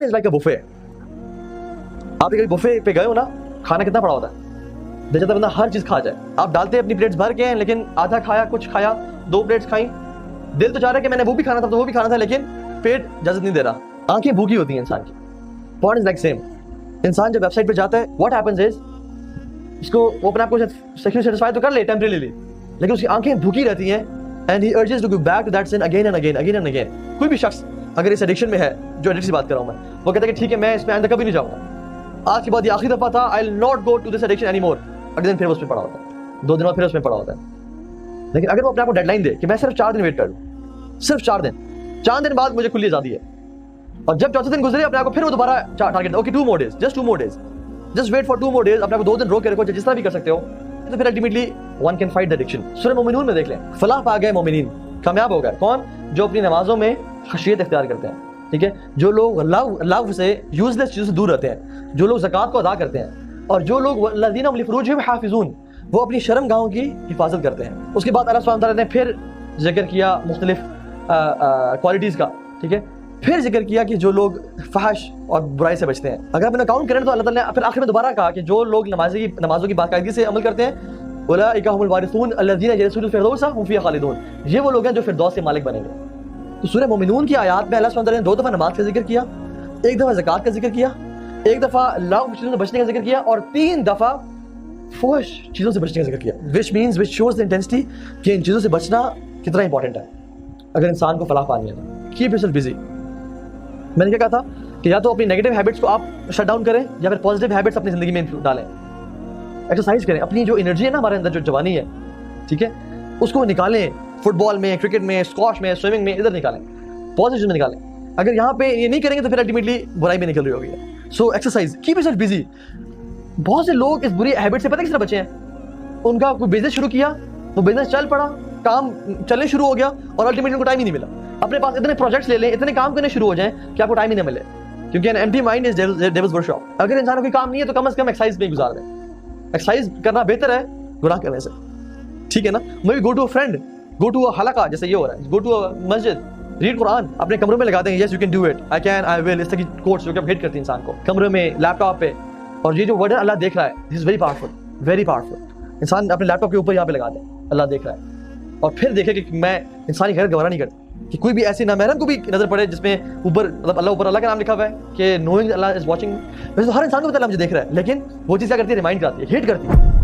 Is like a buffet. आप कभी buffet पे गए हो ना, खाना कितना बड़ा होता है, दिल चाहता बंदा हर चीज खा जाए। आप डालते हैं अपनी प्लेट्स भर के, लेकिन आधा खाया, कुछ खाया, 2 प्लेट्स खाई, दिल तो चाह रहा है कि मैंने वो भी खाना था तो वो भी खाना था, लेकिन पेट इजाजत नहीं दे रहा। आंखें भूखी होती हैं इंसान की। Point is like same. इंसान जब वेबसाइट पे जाता है, व्हाट हैपेंस इज, इसको वो अपने आप को सेटिस्फाई तो कर ले टेम्परेरीली, लेकिन उसकी आंखें भूखी रहती हैं and he urges to go back to that sin again and again, again and again. कोई भी शख्स अगर इस एडिक्शन में है, जो एडिक्शन की बात कर रहा हूं मैं, वो कहता है कि ठीक है मैं इसमें आइंदा कभी नहीं जाऊंगा, आज के बाद ये आखिरी दफा था, I will not go to this addiction anymore. अगले दिन फिर उसमें पड़ा होता है, 2 दिन बाद फिर उसमें पड़ा होता है। लेकिन अगर वो अपने आप को डेडलाइन दे कि मैं सिर्फ 4 दिन वेट कर लूं, सिर्फ 4 दिन बाद मुझे खुली आजादी है, और जब चौथे दिन गुजरे अपने आप को फिर वो दोबारा target, okay 2 more days, just 2 more days, just wait for 2 more days, अपने आप को 2 दिन रोक के रखो, जिस तरह भी कर सकते हो, तो फिर ultimately one can fight the addiction. सूरह मोमिनून में देख लें, फलाह पा गए मोमिनीन, कामयाब हो गए कौन, जो अपनी नमाजों में खशियत इख्तियार करते हैं, ठीक है, जो लोग लव से, यूजलेस चीजों से दूर रहते हैं, जो लोग ज़कात को अदा करते हैं, और जो लोग लज़ीना हुम लिफ़ुरूजिहिम हाफ़िज़ून, वो अपनी शर्मगाहों की हिफाजत करते हैं। उसके बाद अल्लाह सुब्हानहू व तआला ने फिर जिक्र किया मुख्तलिफ क्वालिटीज़ का, ठीक है, फिर जिक्र किया कि जो लोग फहश और बुराई से बचते हैं। अगर अपने काउंट करें तो अल्लाह ताला ने फिर आखिर में दोबारा कहा कि जो लोग नमाजों की बाकायदगी से अमल करते हैं, उलाइका हुमुल वारिसून अल्लज़ीना यरिसूनल फ़िरदौस हुम फ़ीहा ख़ालिदून, ये वो लोग हैं जो फिरदौस के मालिक बनेंगे। तो सूरह मोमिनून की आयत में अल्लाह सुब्हानहू व तआला ने 2 दफ़ा नमाज का जिक्र किया, 1 दफ़ा ज़कात का जिक्र किया, 1 दफ़ा लव चीज़ों से बचने का जिक्र किया, और 3 दफ़ा फहश चीज़ों से बचने का जिक्र किया। विच शोज़ द इंटेंसिटी कि इन चीज़ों से बचना कितना इंपॉर्टेंट है अगर इंसान को फलाह पानी है। Keep yourself busy. मैंने क्या कहा था कि या तो अपनी नेगेटिव हैबिट्स को आप शट डाउन करें, या फिर पॉजिटिव हैबिट्स अपनी ज़िंदगी में डालें। एक्सरसाइज करें, अपनी जो एनर्जी है ना हमारे अंदर, जो जवानी है, ठीक है, उसको निकालें, फुटबॉल में, क्रिकेट में, स्क्वाश में, स्विमिंग में, इधर निकालें, पॉजिटिव में निकालें। अगर यहाँ पे ये नहीं करेंगे तो फिर अल्टीमेटली बुराई में निकल रही होगी। So exercise, keep yourself busy. बहुत से लोग इस बुरी हैबिट से पता किस तरह बचे हैं, उनका कोई बिजनेस शुरू किया, वो बिजनेस चल पड़ा, काम चलने शुरू हो गया, और अल्टीमेटली उनको टाइम ही नहीं मिला। अपने पास इतने प्रोजेक्ट्स ले लें, इतने काम करने शुरू हो जाएं कि आपको टाइम ही नहीं मिले, क्योंकि an empty mind is devils workshop. अगर इंसान को कोई काम नहीं है तो कम से कम एक्सरसाइज में गुजार दें। एक्सरसाइज करना बेहतर है गुनाह करने से, ठीक है ना। Maybe go to a friend, go to a हलका, जैसे ये हो रहा है, गो टू अ मस्जिद, रीड कुरान, अपने कमरों में लगा देंगे, yes you can do it, I can, I will, इस तरह की कोट्स जो कि हिट करती है इंसान को, कमरे में, लैपटॉप पे। और ये जो वर्ड है अल्लाह देख रहा है, this is very powerful, very powerful. इंसान अपने लैपटॉप के ऊपर यहाँ पे लगा दे, अल्लाह देख रहा है, और फिर देखे कि मैं इंसानी गैरत गवारा नहीं करता, कि कोई भी ऐसी नामहरम को भी नजर पड़े जिसमें ऊपर मतलब अल्लाह का नाम लिखा हुआ है कि नोइंग अल्लाह इज वाचिंग। वैसे तो हर इंसान को पता है मुझे देख रहा है, लेकिन वो चीज़ क्या करती है, रिमाइंड कराती है, हिट करती है।